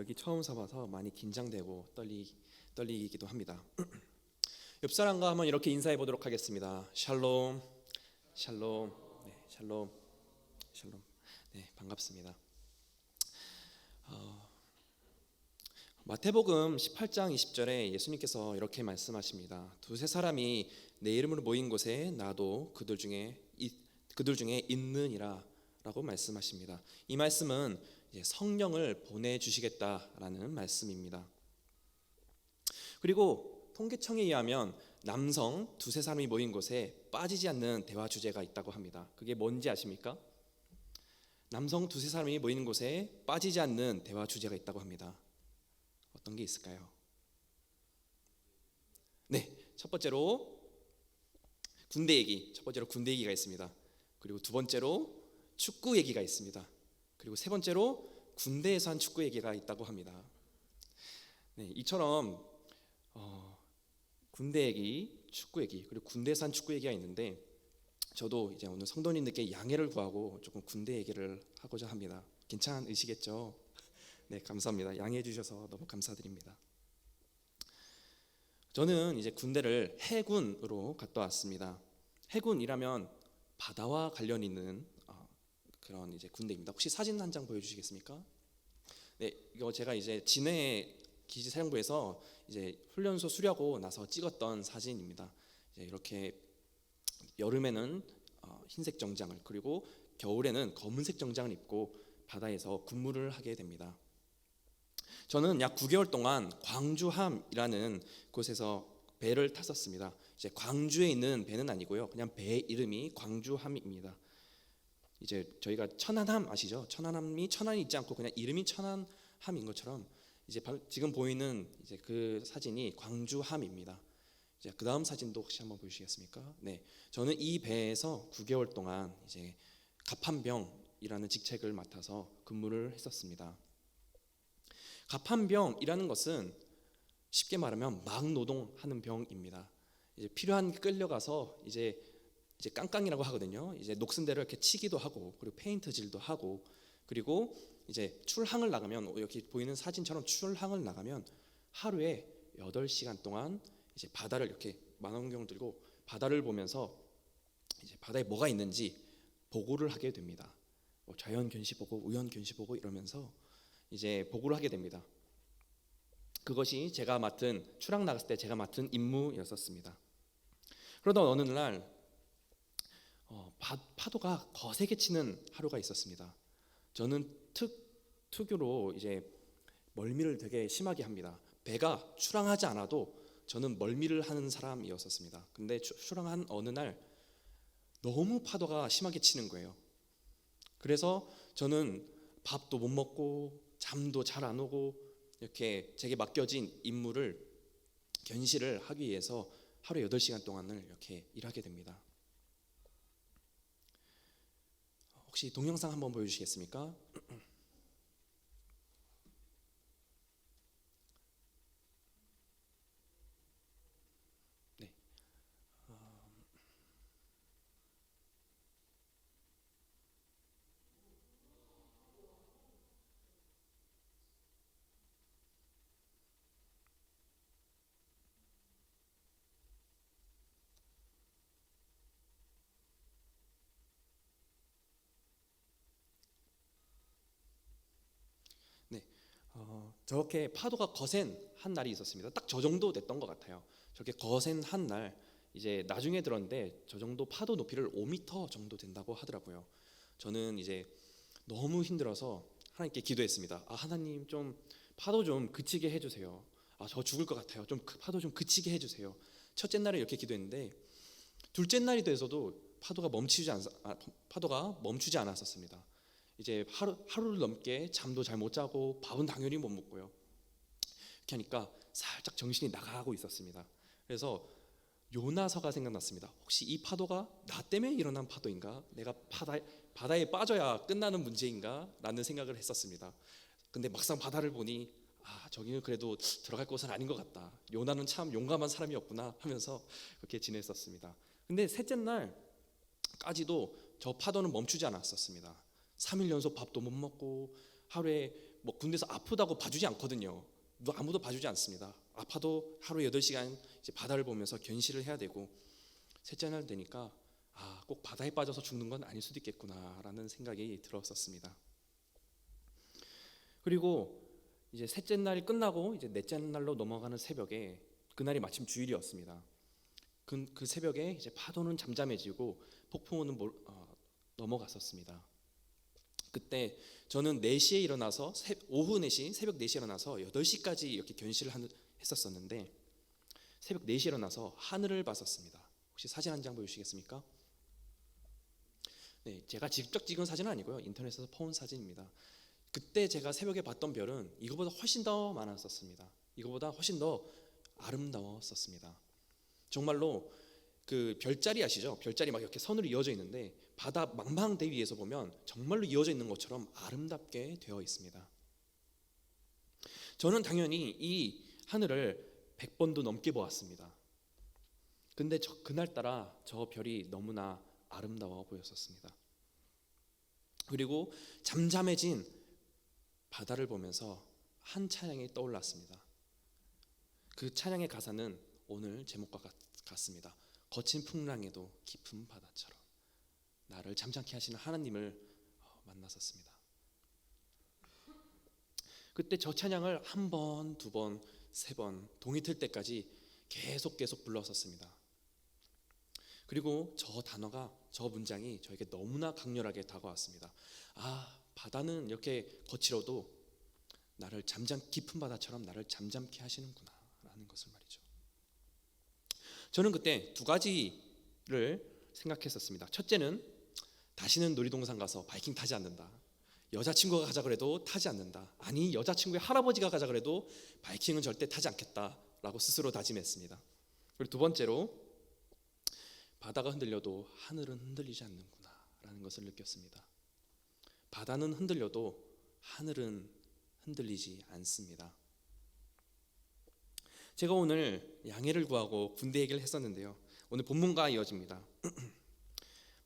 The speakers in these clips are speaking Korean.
여기 처음 서봐서 많이 긴장되고 떨리기도 합니다. 옆 사람과 한번 이렇게 인사해 보도록 하겠습니다. 샬롬, 샬롬, 네, 샬롬, 샬롬. 네, 반갑습니다. 마태복음 18장 20절에 예수님께서 이렇게 말씀하십니다. 두세 사람이 내 이름으로 모인 곳에 나도 그들 중에 있느니라라고 말씀하십니다. 이 말씀은 성령을 보내주시겠다라는 말씀입니다. 그리고 통계청에 의하면 남성 두세 사람이 모인 곳에 빠지지 않는 대화 주제가 있다고 합니다. 그게 뭔지 아십니까? 남성 두세 사람이 모이는 곳에 빠지지 않는 대화 주제가 있다고 합니다. 어떤 게 있을까요? 네, 첫 번째로 군대 얘기가 있습니다. 그리고 두 번째로 축구 얘기가 있습니다. 그리고 세 번째로 군대에서 한 축구 얘기가 있다고 합니다. 네, 이처럼 군대 얘기, 축구 얘기, 그리고 군대에서 한 축구 얘기가 있는데 저도 이제 오늘 성도님들께 양해를 구하고 조금 군대 얘기를 하고자 합니다. 괜찮으시겠죠? 네, 감사합니다. 양해해 주셔서 너무 감사드립니다. 저는 이제 군대를 해군으로 갔다 왔습니다. 해군이라면 바다와 관련 있는 그런 이제 군대입니다. 혹시 사진 한 장 보여주시겠습니까? 네, 이거 제가 이제 진해 기지사령부에서 이제 훈련소 수료하고 나서 찍었던 사진입니다. 이제 이렇게 여름에는 흰색 정장을, 그리고 겨울에는 검은색 정장을 입고 바다에서 근무를 하게 됩니다. 저는 약 9개월 동안 광주함이라는 곳에서 배를 탔었습니다. 이제 광주에 있는 배는 아니고요, 그냥 배 이름이 광주함입니다. 이제 저희가 천안함 아시죠? 천안함이 천안이 있지 않고 그냥 이름이 천안함인 것처럼 이제 지금 보이는 이제 그 사진이 광주함입니다. 이제 그 다음 사진도 혹시 한번 보여주시겠습니까? 네, 저는 이 배에서 9개월 동안 이제 갑판병이라는 직책을 맡아서 근무를 했었습니다. 갑판병이라는 것은 쉽게 말하면 막노동하는 병입니다. 이제 필요한 게 끌려가서 이제 깡깡이라고 하거든요. 이제 녹슨 대로 이렇게 치기도 하고, 그리고 페인트질도 하고, 그리고 이제 출항을 나가면 여기 보이는 사진처럼 출항을 나가면 하루에 8시간 동안 이제 바다를 이렇게 망원경을 들고 바다를 보면서 이제 바다에 뭐가 있는지 보고를 하게 됩니다. 자연 견시 보고, 우연 견시 보고 이러면서 이제 보고를 하게 됩니다. 그것이 제가 맡은, 출항 나갔을 때 제가 맡은 임무였었습니다. 그러던 어느 날 파도가 거세게 치는 하루가 있었습니다. 저는 특유로 이제 멀미를 되게 심하게 합니다. 배가 출항하지 않아도 저는 멀미를 하는 사람이었었습니다. 근데 출항한 어느 날 너무 파도가 심하게 치는 거예요. 그래서 저는 밥도 못 먹고 잠도 잘 안 오고 이렇게 제게 맡겨진 임무를 견시를 하기 위해서 하루에 8시간 동안을 이렇게 일하게 됩니다. 혹시 동영상 한번 보여주시겠습니까? 네. 네. 저렇게 파도가 거센 한 날이 있었습니다. 딱 저 정도 됐던 것 같아요. 저렇게 거센 한 날, 이제 나중에 들었는데 저 정도 파도 높이를 5m 정도 된다고 하더라고요. 저는 이제 너무 힘들어서 하나님께 기도했습니다. 하나님, 좀 파도 좀 그치게 해주세요. 저 죽을 것 같아요. 좀 파도 좀 그치게 해주세요. 첫째 날에 이렇게 기도했는데 둘째 날이 돼서도 파도가 멈추지 않았었습니다. 이제 하루를 넘게 잠도 잘 못 자고 밥은 당연히 못 먹고요. 이렇게 하니까 살짝 정신이 나가고 있었습니다. 그래서 요나서가 생각났습니다. 혹시 이 파도가 나 때문에 일어난 파도인가? 내가 바다에 빠져야 끝나는 문제인가? 라는 생각을 했었습니다. 근데 막상 바다를 보니 저기는 그래도 들어갈 곳은 아닌 것 같다. 요나는 참 용감한 사람이었구나 하면서 그렇게 지냈었습니다. 근데 셋째 날까지도 저 파도는 멈추지 않았었습니다. 3일 연속 밥도 못 먹고 하루에 뭐 군대에서 아프다고 봐주지 않거든요. 아무도 봐주지 않습니다. 아파도 하루에 8시간 이제 바다를 보면서 견시를 해야 되고, 셋째 날 되니까 꼭 바다에 빠져서 죽는 건 아닐 수도 있겠구나라는 생각이 들었었습니다. 그리고 이제 셋째 날이 끝나고 이제 넷째 날로 넘어가는 새벽에, 그날이 마침 주일이었습니다. 그 새벽에 이제 파도는 잠잠해지고 폭풍우는 넘어갔었습니다. 그때 저는 4시에 일어나서 오후 4시, 새벽 4시에 일어나서 8시까지 이렇게 견시를 했었었는데, 새벽 4시에 일어나서 하늘을 봤었습니다. 혹시 사진 한 장 보여주시겠습니까? 네, 제가 직접 찍은 사진은 아니고요. 인터넷에서 퍼온 사진입니다. 그때 제가 새벽에 봤던 별은 이거보다 훨씬 더 많았었습니다. 이거보다 훨씬 더 아름다웠었습니다. 정말로 그 별자리 아시죠? 별자리 막 이렇게 선으로 이어져 있는데 바다 망망대 위에서 보면 정말로 이어져 있는 것처럼 아름답게 되어 있습니다. 저는 당연히 이 하늘을 100번도 넘게 보았습니다. 근데 그날따라 저 별이 너무나 아름다워 보였었습니다. 그리고 잠잠해진 바다를 보면서 한 찬양이 떠올랐습니다. 그 찬양의 가사는 오늘 제목과 같습니다. 거친 풍랑에도 깊은 바다처럼. 나를 잠잠케 하시는 하나님을 만났었습니다. 그때 저 찬양을 한 번, 두 번, 세 번 동이 틀 때까지 계속 불렀었습니다. 그리고 저 문장이 저에게 너무나 강렬하게 다가왔습니다. 바다는 이렇게 거칠어도 깊은 바다처럼 나를 잠잠케 하시는구나 라는 것을 말이죠. 저는 그때 두 가지를 생각했었습니다. 첫째는 다시는 놀이동산 가서 바이킹 타지 않는다. 여자친구가 가자 그래도 타지 않는다. 아니, 여자친구의 할아버지가 가자 그래도 바이킹은 절대 타지 않겠다라고 스스로 다짐했습니다. 그리고 두 번째로, 바다가 흔들려도 하늘은 흔들리지 않는구나 라는 것을 느꼈습니다. 바다는 흔들려도 하늘은 흔들리지 않습니다. 제가 오늘 양해를 구하고 군대 얘기를 했었는데요, 오늘 본문과 이어집니다.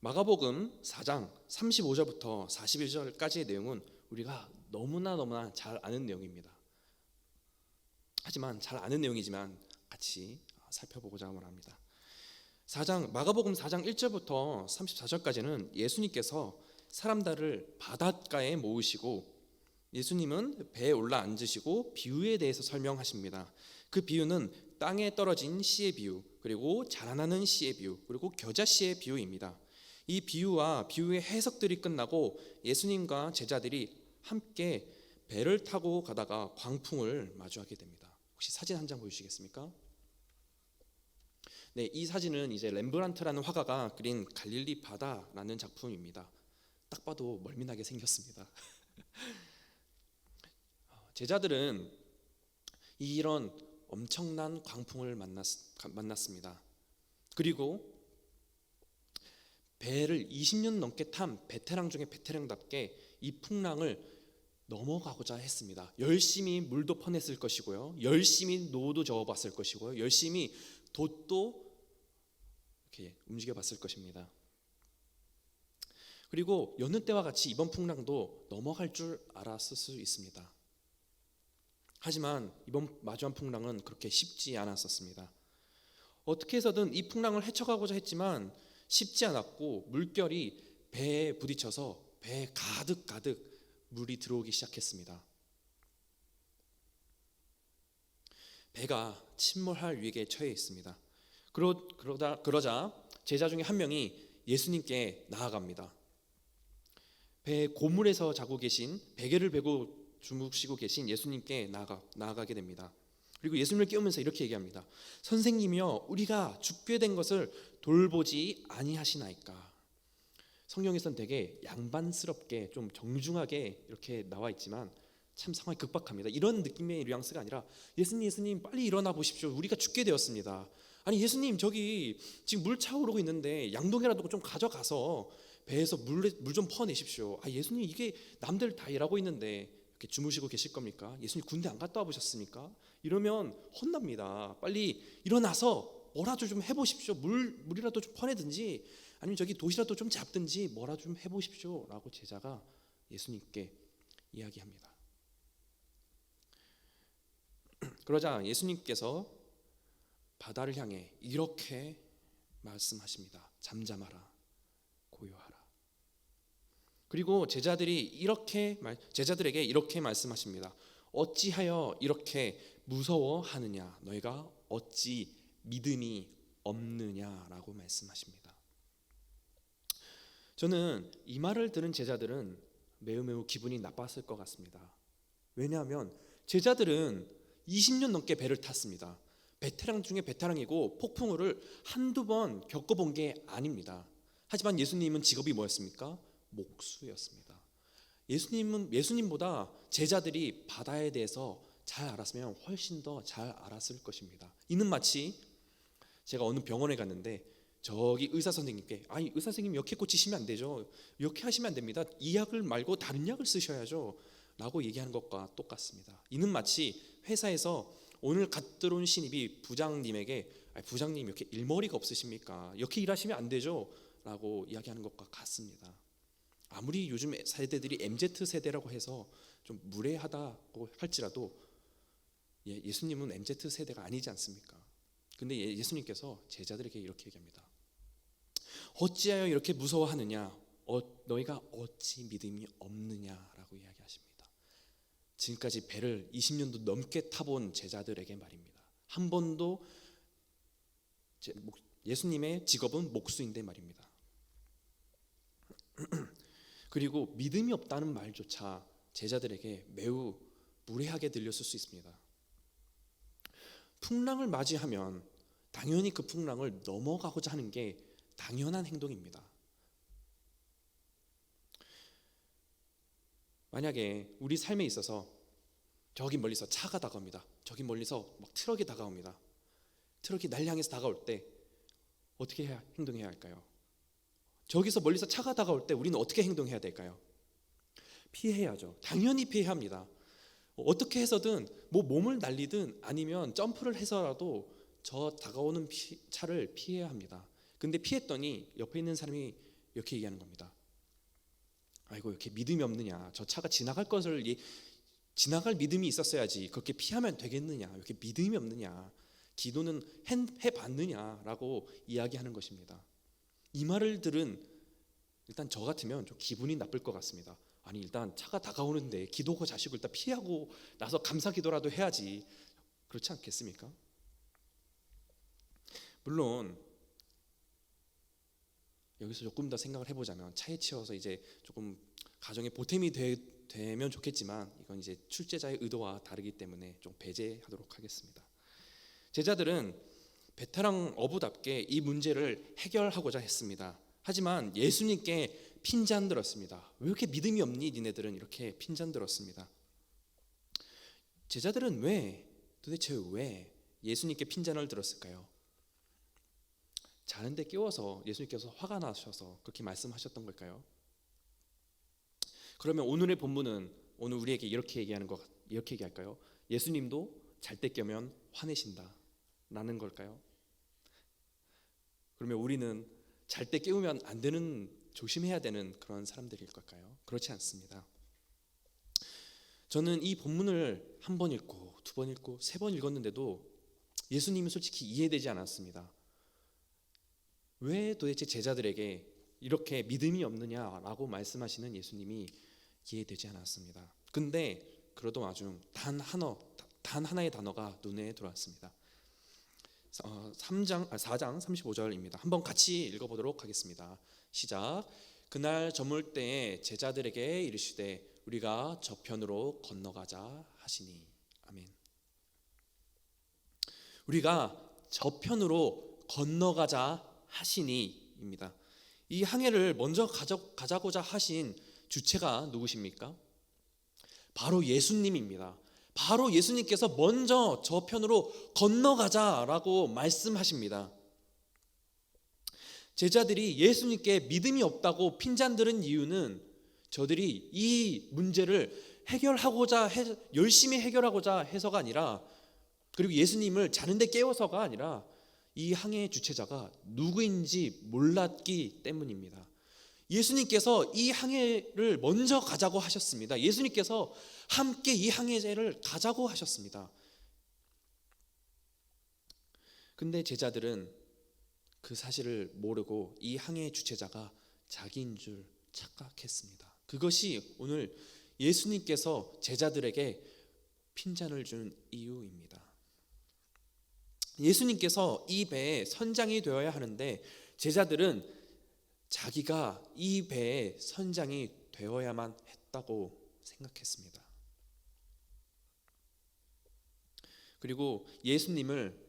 마가복음 4장 35절부터 41절까지의 내용은 우리가 너무나 잘 아는 내용입니다. 하지만 잘 아는 내용이지만 같이 살펴보고자 합니다. 마가복음 4장 1절부터 34절까지는 예수님께서 사람들을 바닷가에 모으시고 예수님은 배에 올라 앉으시고 비유에 대해서 설명하십니다. 그 비유는 땅에 떨어진 씨의 비유, 그리고 자라나는 씨의 비유, 그리고 겨자 씨의 비유입니다. 이 비유와 비유의 해석들이 끝나고 예수님과 제자들이 함께 배를 타고 가다가 광풍을 마주하게 됩니다. 혹시 사진 한 장 보여주시겠습니까? 네, 이 사진은 이제 렘브란트라는 화가가 그린 갈릴리 바다라는 작품입니다. 딱 봐도 멀미나게 생겼습니다. 제자들은 이런 엄청난 광풍을 만났습니다. 그리고 배를 20년 넘게 탄 베테랑 중에 베테랑답게 이 풍랑을 넘어가고자 했습니다. 열심히 물도 퍼냈을 것이고요, 열심히 노도 저어봤을 것이고요, 열심히 돛도 이렇게 움직여봤을 것입니다. 그리고 여느 때와 같이 이번 풍랑도 넘어갈 줄 알았을 수 있습니다. 하지만 이번 마주한 풍랑은 그렇게 쉽지 않았었습니다. 어떻게 해서든 이 풍랑을 헤쳐가고자 했지만 쉽지 않았고, 물결이 배에 부딪혀서 배에 가득 물이 들어오기 시작했습니다. 배가 침몰할 위기에 처해 있습니다. 그러자 제자 중에 한 명이 예수님께 나아갑니다. 배에 고물에서 자고 계신, 베개를 베고 주무시고 계신 예수님께 나아가게 됩니다. 그리고 예수님을 깨우면서 이렇게 얘기합니다. 선생님이여, 우리가 죽게 된 것을 돌보지 아니하시나이까. 성경에서는 되게 양반스럽게 좀 정중하게 이렇게 나와 있지만 참 상황이 급박합니다. 이런 느낌의 뉘앙스가 아니라 예수님 빨리 일어나 보십시오. 우리가 죽게 되었습니다. 아니 예수님, 저기 지금 물 차오르고 있는데 양동이라도 좀 가져가서 배에서 물 좀 퍼내십시오. 예수님, 이게 남들 다 일하고 있는데 이렇게 주무시고 계실 겁니까? 예수님 군대 안 갔다 와보셨습니까? 이러면 혼납니다. 빨리 일어나서 뭐라도 좀 해보십시오. 물이라도 좀 퍼내든지 아니면 저기 돛이라도 좀 잡든지 뭐라도 좀 해보십시오 라고 제자가 예수님께 이야기합니다. 그러자 예수님께서 바다를 향해 이렇게 말씀하십니다. 잠잠하라, 고요하라. 그리고 제자들에게 이렇게 말씀하십니다. 어찌하여 이렇게 무서워하느냐? 너희가 어찌 믿음이 없느냐라고 말씀하십니다. 저는 이 말을 들은 제자들은 매우 기분이 나빴을 것 같습니다. 왜냐하면 제자들은 20년 넘게 배를 탔습니다. 베테랑 중에 베테랑이고 폭풍우를 한두 번 겪어본 게 아닙니다. 하지만 예수님은 직업이 뭐였습니까? 목수였습니다. 예수님보다 제자들이 바다에 대해서 잘 알았으면 훨씬 더 잘 알았을 것입니다. 이는 마치 제가 어느 병원에 갔는데 저기 의사 선생님께 아니 의사 선생님 이렇게 고치시면 안 되죠. 이렇게 하시면 안 됩니다. 이 약을 말고 다른 약을 쓰셔야죠. 라고 얘기하는 것과 똑같습니다. 이는 마치 회사에서 오늘 갓 들어온 신입이 부장님에게 부장님 이렇게 일머리가 없으십니까? 이렇게 일하시면 안 되죠. 라고 이야기하는 것과 같습니다. 아무리 요즘 세대들이 MZ 세대라고 해서 좀 무례하다고 할지라도 예수님은 MZ 세대가 아니지 않습니까? 근데 예수님께서 제자들에게 이렇게 얘기합니다. 어찌하여 이렇게 무서워하느냐? 너희가 어찌 믿음이 없느냐라고 이야기하십니다. 지금까지 배를 20년도 넘게 타본 제자들에게 말입니다. 한 번도 예수님의 직업은 목수인데 말입니다. 그리고 믿음이 없다는 말조차 제자들에게 매우 무례하게 들렸을 수 있습니다. 풍랑을 맞이하면 당연히 그 풍랑을 넘어가고자 하는 게 당연한 행동입니다. 만약에 우리 삶에 있어서 저기 멀리서 차가 다가옵니다. 저기 멀리서 막 트럭이 다가옵니다. 트럭이 날 향해서 다가올 때 어떻게 행동해야 할까요? 저기서 멀리서 차가 다가올 때 우리는 어떻게 행동해야 될까요? 피해야죠. 당연히 피해야 합니다. 어떻게 해서든 몸을 날리든 아니면 점프를 해서라도 저 다가오는 차를 피해야 합니다. 근데 피했더니 옆에 있는 사람이 이렇게 얘기하는 겁니다. 아이고 이렇게 믿음이 없느냐? 저 차가 지나갈 믿음이 있었어야지 그렇게 피하면 되겠느냐? 이렇게 믿음이 없느냐? 기도는 해봤느냐라고 이야기하는 것입니다. 이 말을 들은 일단 저 같으면 좀 기분이 나쁠 것 같습니다. 아니 일단 차가 다가오는데 기도고 자식을 일단 피하고 나서 감사 기도라도 해야지. 그렇지 않겠습니까? 물론 여기서 조금 더 생각을 해보자면 차에 치여서 이제 조금 가정에 보탬이 되면 좋겠지만 이건 이제 출제자의 의도와 다르기 때문에 좀 배제하도록 하겠습니다. 제자들은 베테랑 어부답게 이 문제를 해결하고자 했습니다. 하지만 예수님께 핀잔들었습니다. 왜 이렇게 믿음이 없니 니네들은? 이렇게 핀잔들었습니다. 제자들은 도대체 왜 예수님께 핀잔을 들었을까요? 자는데 깨워서 예수님께서 화가 나셔서 그렇게 말씀하셨던 걸까요? 그러면 오늘의 본문은 오늘 우리에게 이렇게 얘기할까요? 예수님도 잘 때 깨면 화내신다 라는 걸까요? 그러면 우리는 잘 때 깨우면 안 되는, 조심해야 되는 그런 사람들일 걸까요? 그렇지 않습니다. 저는 이 본문을 한 번 읽고 두 번 읽고 세 번 읽었는데도 예수님은 솔직히 이해되지 않았습니다. 왜 도대체 제자들에게 이렇게 믿음이 없느냐라고 말씀하시는 예수님이 이해되지 않았습니다. 근데 그러던 와중 단 하나의 단어가 눈에 들어왔습니다. 4장 35절입니다. 한번 같이 읽어보도록 하겠습니다. 시작. 그날 저물 때에 제자들에게 이르시되 우리가 저편으로 건너가자 하시니. 아멘. 우리가 저편으로 건너가자 하시니입니다. 이 항해를 먼저 가자고자 하신 주체가 누구십니까? 바로 예수님입니다. 바로 예수님께서 먼저 저편으로 건너가자라고 말씀하십니다. 제자들이 예수님께 믿음이 없다고 핀잔들은 이유는 저들이 이 문제를 열심히 해결하고자 해서가 아니라, 그리고 예수님을 자는데 깨워서가 아니라 이 항해의 주체자가 누구인지 몰랐기 때문입니다. 예수님께서 이 항해를 먼저 가자고 하셨습니다. 예수님께서 함께 이 항해를 가자고 하셨습니다. 근데 제자들은 그 사실을 모르고 이 항해의 주체자가 자기인 줄 착각했습니다. 그것이 오늘 예수님께서 제자들에게 핀잔을 준 이유입니다. 예수님께서 이 배의 선장이 되어야 하는데 제자들은 자기가 이 배의 선장이 되어야만 했다고 생각했습니다. 그리고 예수님을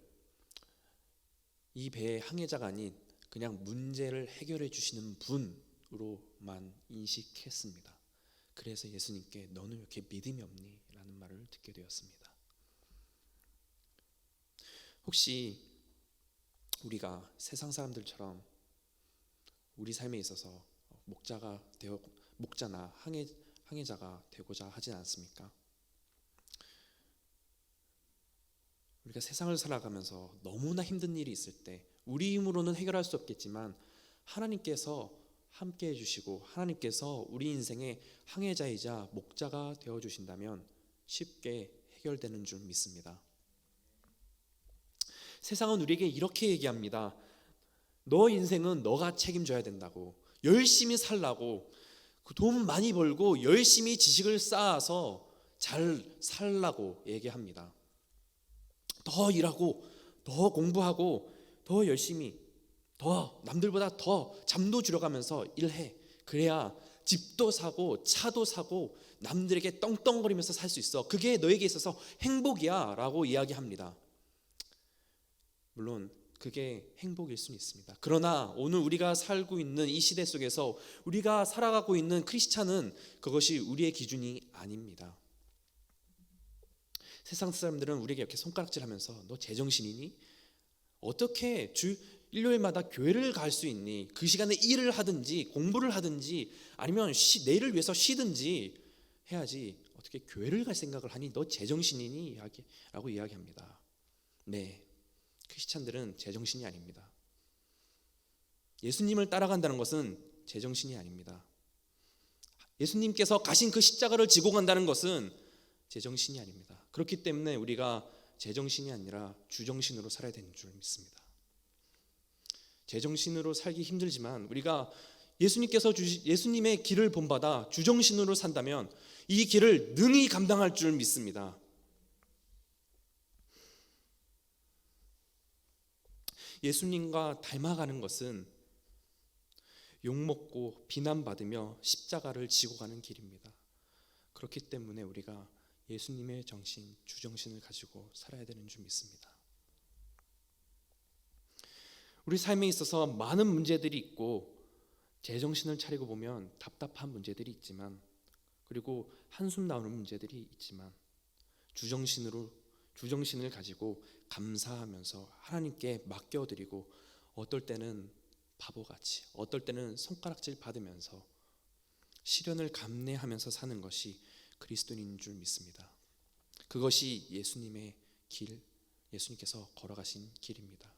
이 배의 항해자가 아닌 그냥 문제를 해결해 주시는 분으로만 인식했습니다. 그래서 예수님께 너는 왜 이렇게 믿음이 없니? 라는 말을 듣게 되었습니다. 혹시 우리가 세상 사람들처럼 우리 삶에 있어서 목자나 항해자가 되고자 하진 않습니까? 우리가 세상을 살아가면서 너무나 힘든 일이 있을 때 우리 힘으로는 해결할 수 없겠지만 하나님께서 함께 해주시고 하나님께서 우리 인생의 항해자이자 목자가 되어주신다면 쉽게 해결되는 줄 믿습니다. 세상은 우리에게 이렇게 얘기합니다. 너 인생은 너가 책임져야 된다고, 열심히 살라고, 돈 많이 벌고 열심히 지식을 쌓아서 잘 살라고 얘기합니다. 더 일하고 더 공부하고 더 열심히 더 남들보다 더 잠도 줄여가면서 일해. 그래야 집도 사고 차도 사고 남들에게 떵떵거리면서 살 수 있어. 그게 너에게 있어서 행복이야 라고 이야기합니다. 물론 그게 행복일 수는 있습니다. 그러나 오늘 우리가 살고 있는 이 시대 속에서 우리가 살아가고 있는 크리스찬은 그것이 우리의 기준이 아닙니다. 세상 사람들은 우리에게 이렇게 손가락질하면서 너 제정신이니? 어떻게 일요일마다 교회를 갈 수 있니? 그 시간에 일을 하든지 공부를 하든지 아니면 내일을 위해서 쉬든지 해야지 어떻게 교회를 갈 생각을 하니? 너 제정신이니? 라고 이야기합니다. 네, 크리스찬들은 제정신이 아닙니다. 예수님을 따라간다는 것은 제정신이 아닙니다. 예수님께서 가신 그 십자가를 지고 간다는 것은 제정신이 아닙니다. 그렇기 때문에 우리가 제정신이 아니라 주정신으로 살아야 되는 줄 믿습니다. 제정신으로 살기 힘들지만 우리가 예수님의 길을 본받아 주정신으로 산다면 이 길을 능히 감당할 줄 믿습니다. 예수님과 닮아가는 것은 욕먹고 비난받으며 십자가를 지고 가는 길입니다. 그렇기 때문에 우리가 예수님의 정신, 주정신을 가지고 살아야 되는 줄 믿습니다. 우리 삶에 있어서 많은 문제들이 있고 제정신을 차리고 보면 답답한 문제들이 있지만 그리고 한숨 나오는 문제들이 있지만 주정신을 가지고 감사하면서 하나님께 맡겨드리고 어떨 때는 바보같이 어떨 때는 손가락질 받으면서 시련을 감내하면서 사는 것이 그리스도인인 줄 믿습니다. 그것이 예수님의 길, 예수님께서 걸어가신 길입니다.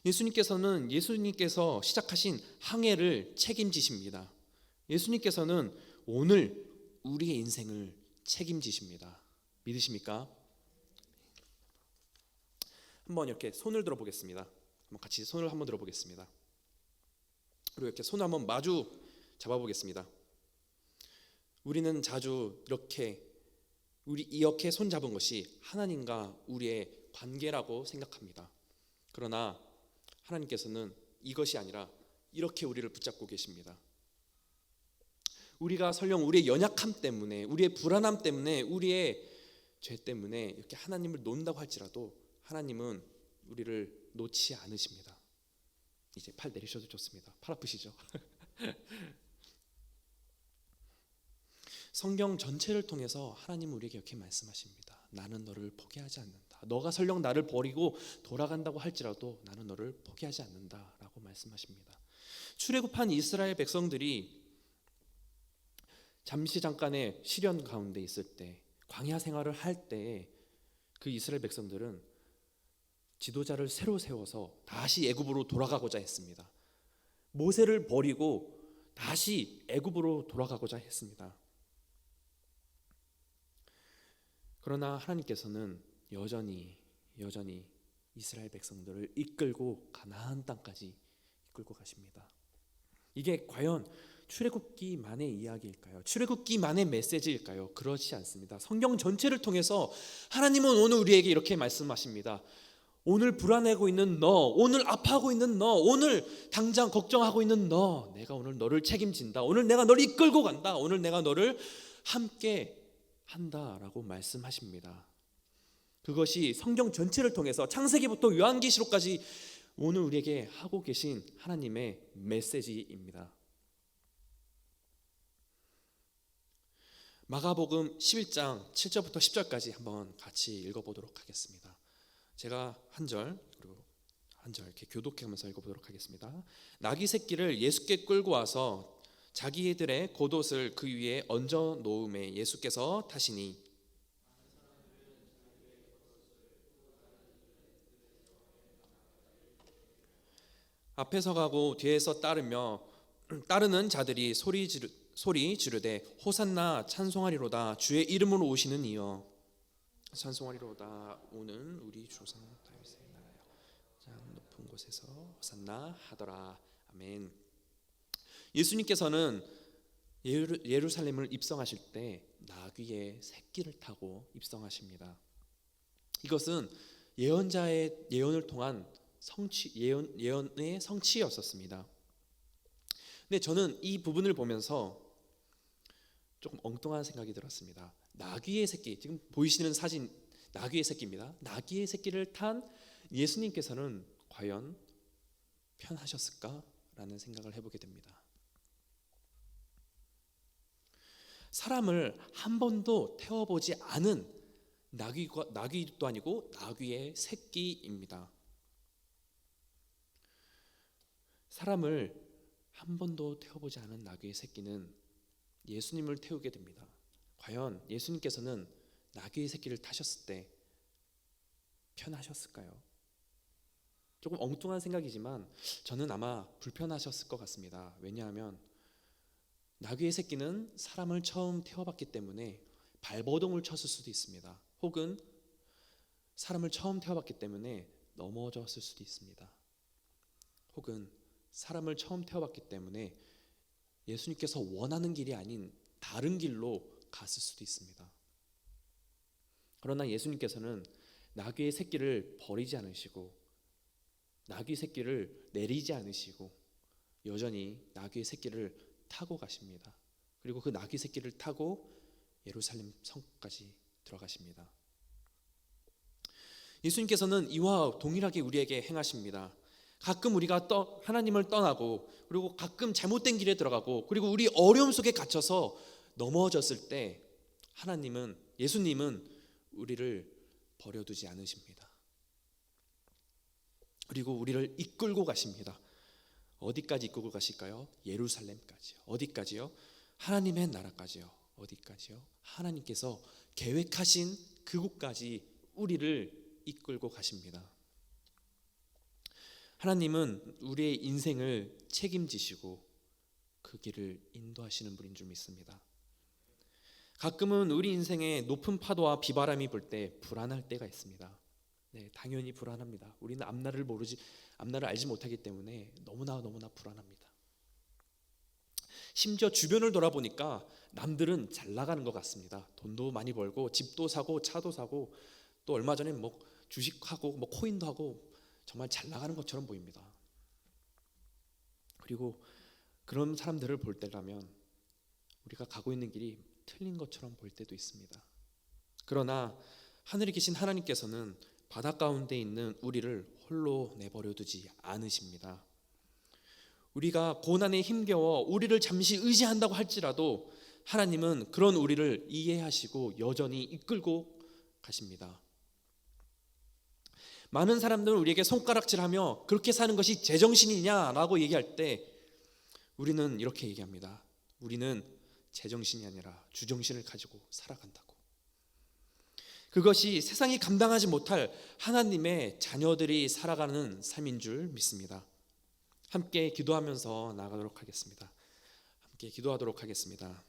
예수님께서 시작하신 항해를 책임지십니다. 예수님께서는 오늘 우리의 인생을 책임지십니다. 믿으십니까? 한번 이렇게 손을 들어보겠습니다. 한번 같이 손을 한번 들어보겠습니다. 그리고 이렇게 손을 한번 마주 잡아보겠습니다. 우리는 자주 이렇게 손 잡은 것이 하나님과 우리의 관계라고 생각합니다. 그러나 하나님께서는 이것이 아니라 이렇게 우리를 붙잡고 계십니다. 우리가 설령 우리의 연약함 때문에, 우리의 불안함 때문에, 우리의 죄 때문에 이렇게 하나님을 놓는다고 할지라도 하나님은 우리를 놓지 않으십니다. 이제 팔 내리셔도 좋습니다. 팔 아프시죠? 성경 전체를 통해서 하나님은 우리에게 이렇게 말씀하십니다. 나는 너를 포기하지 않는다. 너가 설령 나를 버리고 돌아간다고 할지라도 나는 너를 포기하지 않는다 라고 말씀하십니다. 출애굽한 이스라엘 백성들이 잠깐의 시련 가운데 있을 때, 광야 생활을 할 때 그 이스라엘 백성들은 지도자를 새로 세워서 다시 애굽으로 돌아가고자 했습니다. 모세를 버리고 다시 애굽으로 돌아가고자 했습니다. 그러나 하나님께서는 여전히 여전히 이스라엘 백성들을 이끌고 가나안 땅까지 이끌고 가십니다. 이게 과연 출애굽기만의 이야기일까요? 출애굽기만의 메시지일까요? 그렇지 않습니다. 성경 전체를 통해서 하나님은 오늘 우리에게 이렇게 말씀하십니다. 오늘 불안해하고 있는 너, 오늘 아파하고 있는 너, 오늘 당장 걱정하고 있는 너, 내가 오늘 너를 책임진다. 오늘 내가 너를 이끌고 간다. 오늘 내가 너를 함께 한다라고 말씀하십니다. 그것이 성경 전체를 통해서 창세기부터 요한계시록까지 오늘 우리에게 하고 계신 하나님의 메시지입니다. 마가복음 11장 7절부터 10절까지 한번 같이 읽어보도록 하겠습니다. 제가 한 절 그리고 한 절 이렇게 교독하면서 읽어보도록 하겠습니다. 나귀 새끼를 예수께 끌고 와서 자기들의 겉옷을 그 위에 얹어 놓음에 예수께서 타시니 앞에서 가고 뒤에서 따르는 자들이 소리 지르되 호산나 찬송하리로다 주의 이름으로 오시는 이여 찬송하리로다 오는 우리 조상 다윗의 나라여 가장 높은 곳에서 호산나 하더라. 아멘. 예수님께서는 예루살렘을 입성하실 때 나귀의 새끼를 타고 입성하십니다. 이것은 예언자의 예언을 통한 예언의 성취였었습니다. 근데 저는 이 부분을 보면서 조금 엉뚱한 생각이 들었습니다. 나귀의 새끼, 지금 보이시는 사진 나귀의 새끼입니다. 나귀의 새끼를 탄 예수님께서는 과연 편하셨을까라는 생각을 해보게 됩니다. 사람을 한 번도 태워보지 않은 나귀도 아니고 나귀의 새끼입니다. 사람을 한 번도 태워보지 않은 나귀의 새끼는 예수님을 태우게 됩니다. 과연 예수님께서는 나귀의 새끼를 타셨을 때 편하셨을까요? 조금 엉뚱한 생각이지만 저는 아마 불편하셨을 것 같습니다. 왜냐하면 나귀의 새끼는 사람을 처음 태워봤기 때문에 발버둥을 쳤을 수도 있습니다. 혹은 사람을 처음 태워봤기 때문에 넘어졌을 수도 있습니다. 혹은 사람을 처음 태워봤기 때문에 예수님께서 원하는 길이 아닌 다른 길로 갔을 수도 있습니다. 그러나 예수님께서는 나귀의 새끼를 버리지 않으시고 나귀 새끼를 내리지 않으시고 여전히 나귀의 새끼를 타고 가십니다. 그리고 그 나귀 새끼를 타고 예루살렘 성까지 들어가십니다. 예수님께서는 이와 동일하게 우리에게 행하십니다. 가끔 우리가 하나님을 떠나고 그리고 가끔 잘못된 길에 들어가고 그리고 우리 어려움 속에 갇혀서 넘어졌을 때 예수님은 우리를 버려두지 않으십니다. 그리고 우리를 이끌고 가십니다. 어디까지 이끌고 가실까요? 예루살렘까지요. 어디까지요? 하나님의 나라까지요. 어디까지요? 하나님께서 계획하신 그곳까지 우리를 이끌고 가십니다. 하나님은 우리의 인생을 책임지시고 그 길을 인도하시는 분인 줄 믿습니다. 가끔은 우리 인생에 높은 파도와 비바람이 불 때 불안할 때가 있습니다. 네, 당연히 불안합니다. 우리는 앞날을 알지 못하기 때문에 너무나 불안합니다. 심지어 주변을 돌아보니까 남들은 잘 나가는 것 같습니다. 돈도 많이 벌고 집도 사고 차도 사고 또 얼마 전에 주식하고 코인도 하고 정말 잘 나가는 것처럼 보입니다. 그리고 그런 사람들을 볼 때라면 우리가 가고 있는 길이 틀린 것처럼 보일 때도 있습니다. 그러나 하늘에 계신 하나님께서는 바다 가운데 있는 우리를 홀로 내버려 두지 않으십니다. 우리가 고난에 힘겨워 우리를 잠시 의지한다고 할지라도 하나님은 그런 우리를 이해하시고 여전히 이끌고 가십니다. 많은 사람들은 우리에게 손가락질하며 그렇게 사는 것이 제정신이냐라고 얘기할 때 우리는 이렇게 얘기합니다. 우리는 제정신이 아니라 주정신을 가지고 살아간다고. 그것이 세상이 감당하지 못할 하나님의 자녀들이 살아가는 삶인 줄 믿습니다. 함께 기도하면서 나아가도록 하겠습니다. 함께 기도하도록 하겠습니다.